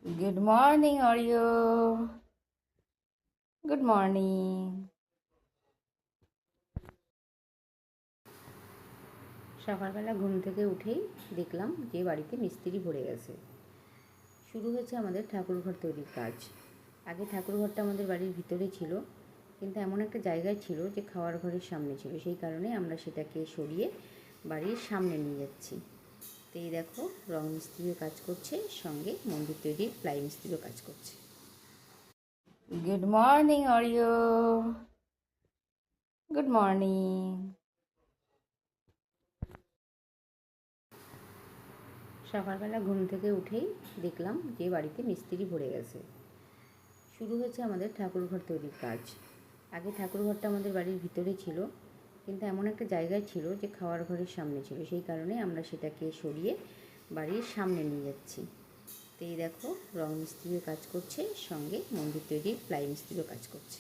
Good morning, Oreo. Good morning. সকালবেলা ঘুম থেকে উঠেই দেখলাম যে বাড়িতে মিস্ত্রি ভরে গেছে। শুরু হয়েছে আমাদের ঠাকুরঘর তৈরির কাজ। আগে ঠাকুরঘরটা আমাদের বাড়ির ভিতরে ছিল, কিন্তু এমন একটা জায়গায় ছিল যে খাওয়ার ঘরের সামনে ছিল, সেই কারণে আমরা সেটাকে সরিয়ে বাড়ির সামনে নিয়ে যাচ্ছি। তো এই দেখো, রং মিস্ত্রিও কাজ করছে, সঙ্গে মন্দির তৈরির প্লাই মিস্ত্রিও কাজ করছে। Good morning, Oreo. Good morning. সকালবেলা ঘুম থেকে উঠেই দেখলাম যে বাড়িতে মিস্ত্রি ভরে গেছে। শুরু হয়েছে আমাদের ঠাকুরঘর তৈরির কাজ। আগে ঠাকুরঘরটা আমাদের বাড়ির ভিতরে ছিল, কিন্তু এমন একটা জায়গায় ছিল যে খাওয়ার ঘরের সামনে ছিল, সেই কারণে আমরা সেটাকে সরিয়ে বাড়ির সামনে নিয়ে যাচ্ছি। তো এই দেখো, রং মিস্ত্রিও কাজ করছে, সঙ্গে মন্দির তৈরির প্লাই মিস্ত্রিও কাজ করছে।